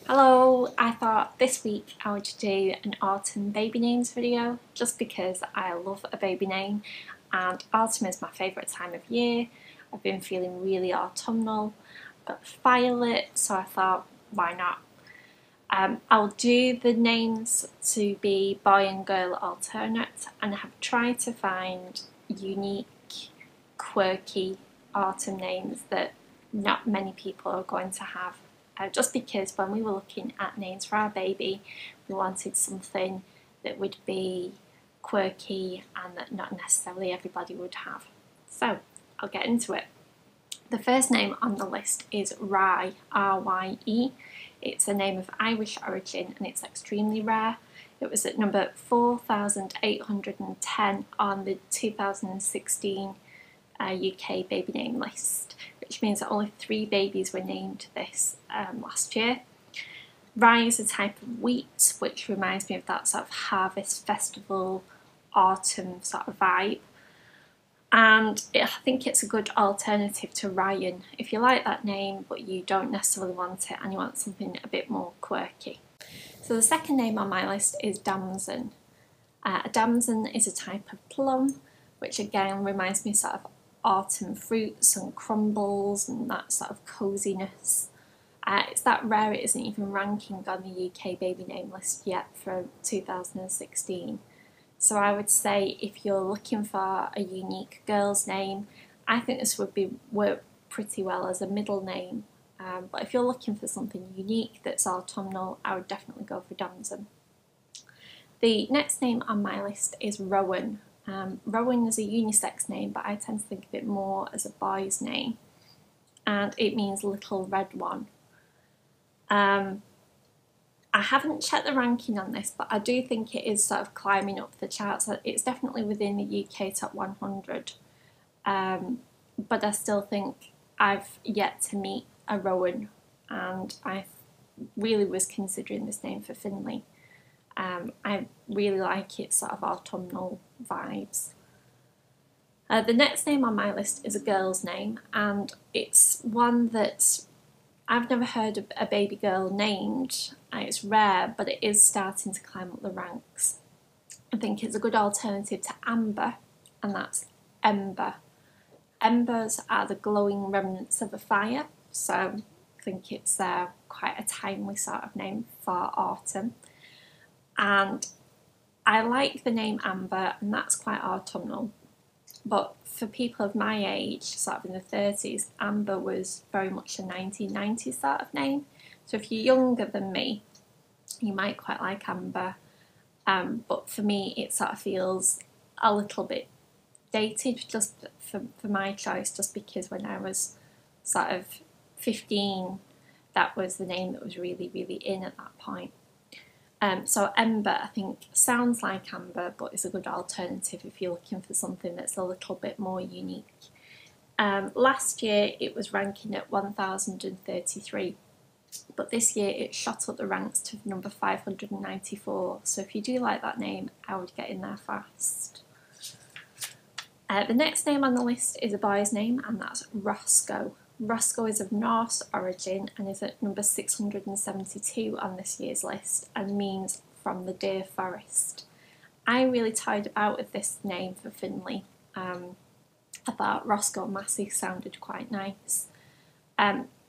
Hello, I thought this week I would do an autumn baby names video just because I love a baby name and autumn is my favourite time of year. I've been feeling really autumnal, but violet, so I thought why not. I'll do the names to be boy and girl alternate, and I have tried to find unique, quirky autumn names that not many people are going to have. Just because when we were looking at names for our baby, we wanted something that would be quirky and that not necessarily everybody would have. So I'll get into it. The first name on the list is Rye, R-Y-E. It's a name of Irish origin and it's extremely rare. It was at number 4,810 on the 2016 UK baby name list, which means that only 3 babies were named this last year. Rye is a type of wheat, which reminds me of that sort of harvest festival, autumn sort of vibe. And I think it's a good alternative to Ryan if you like that name but you don't necessarily want it and you want something a bit more quirky. So the second name on my list is Damson. A damson is a type of plum, which again reminds me sort of autumn fruits and crumbles and that sort of coziness. It's that rare it isn't even ranking on the UK baby name list yet for 2016. So I would say if you're looking for a unique girl's name, I think this would work pretty well as a middle name. But if you're looking for something unique that's autumnal, I would definitely go for Donaldson. The next name on my list is Rowan. Rowan is a unisex name, but I tend to think of it more as a boy's name, and it means little red one. I haven't checked the ranking on this, but I do think it is sort of climbing up the charts. It's definitely within the UK top 100, but I still think I've yet to meet a Rowan, and I really was considering this name for Finley. I really like its sort of autumnal vibes. The next name on my list is a girl's name, and it's one that I've never heard of a baby girl named. It's rare, but it is starting to climb up the ranks. I think it's a good alternative to Amber, and that's Ember. Embers are the glowing remnants of a fire, so I think it's quite a timely sort of name for autumn. And I like the name Amber, and that's quite autumnal. But for people of my age, sort of in the 30s, Amber was very much a 1990s sort of name. So if you're younger than me, you might quite like Amber. But for me, it sort of feels a little bit dated just for my choice, just because when I was sort of 15, that was the name that was really, really in at that point. So Ember, I think, sounds like Amber, but is a good alternative if you're looking for something that's a little bit more unique. Last year it was ranking at 1033, but this year it shot up the ranks to number 594, so if you do like that name, I would get in there fast. The next name on the list is a boy's name, and that's Roscoe. Roscoe is of Norse origin and is at number 672 on this year's list and means from the deer forest. I really toyed about with this name for Finley. I thought Roscoe Massey sounded quite nice.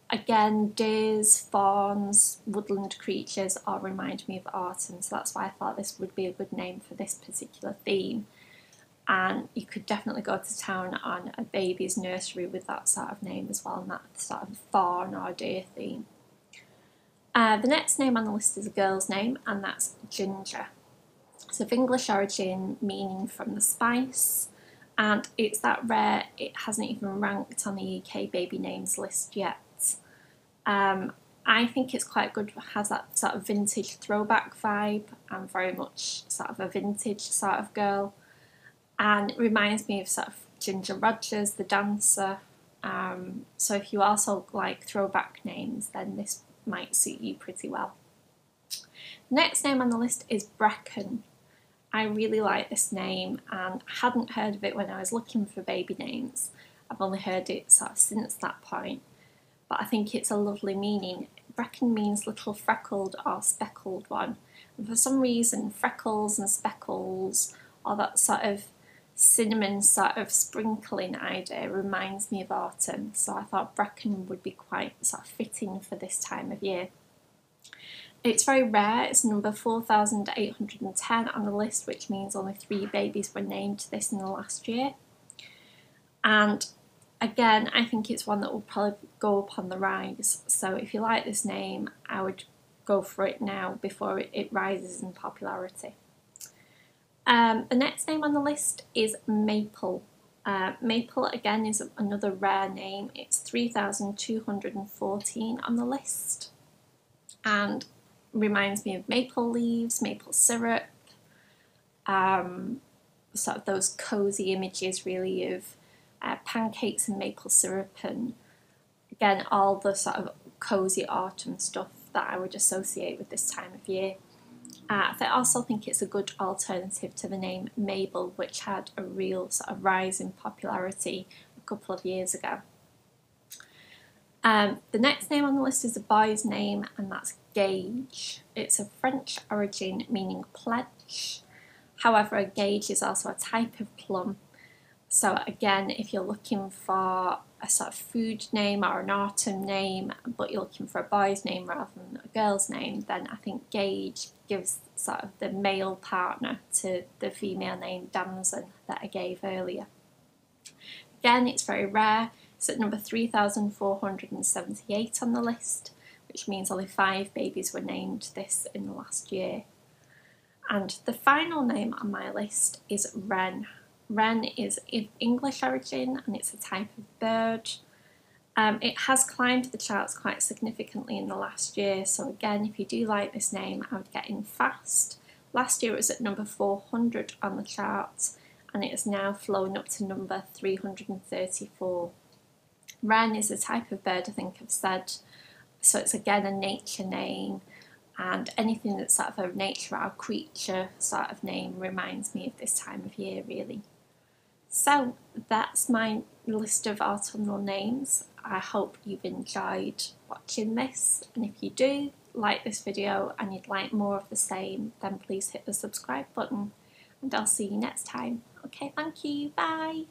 Again, deers, fawns, woodland creatures all remind me of autumn, so that's why I thought this would be a good name for this particular theme. And you could definitely go to town on a baby's nursery with that sort of name as well, and that sort of fawn or deer theme. The next name on the list is a girl's name, and that's Ginger. It's of English origin, meaning from the spice, and it's that rare it hasn't even ranked on the UK baby names list yet. I think it's quite good, has that sort of vintage throwback vibe. I'm very much sort of a vintage sort of girl. And it reminds me of sort of Ginger Rogers, the dancer. So if you also like throwback names, then this might suit you pretty well. The next name on the list is Bracken. I really like this name and hadn't heard of it when I was looking for baby names. I've only heard it sort of since that point. But I think it's a lovely meaning. Bracken means little freckled or speckled one. And for some reason, freckles and speckles, or that sort of cinnamon sort of sprinkling idea, reminds me of autumn. So I thought Bracken would be quite sort of fitting for this time of year. It's very rare. It's number 4,810 on the list, which means only 3 babies were named to this in the last year. And again, I think it's one that will probably go up on the rise. So if you like this name, I would go for it now before it rises in popularity. The next name on the list is Maple. Maple, again, is another rare name. It's 3,214 on the list. And reminds me of maple leaves, maple syrup, sort of those cosy images really of pancakes and maple syrup, and again all the sort of cosy autumn stuff that I would associate with this time of year. I also think it's a good alternative to the name Mabel, which had a real sort of rise in popularity a couple of years ago. The next name on the list is a boy's name, and that's Gage. It's of French origin meaning pledge. However, a gage is also a type of plum. So again, if you're looking for a sort of food name or an autumn name, but you're looking for a boy's name rather than a girl's name, then I think Gage gives sort of the male partner to the female name Donaldson that I gave earlier. Again, it's very rare. It's at number 3,478 on the list, which means only 5 babies were named this in the last year. And the final name on my list is Wren. Wren is of English origin, and it's a type of bird. It has climbed the charts quite significantly in the last year, so again, if you do like this name, I would get in fast. Last year it was at number 400 on the chart, and it has now flown up to number 334. Wren is a type of bird, I think I've said, so it's again a nature name, and anything that's sort of a nature or creature sort of name reminds me of this time of year really. So that's my list of autumnal names. I hope you've enjoyed watching this, and if you do like this video and you'd like more of the same, then please hit the subscribe button, and I'll see you next time. Okay, thank you, bye!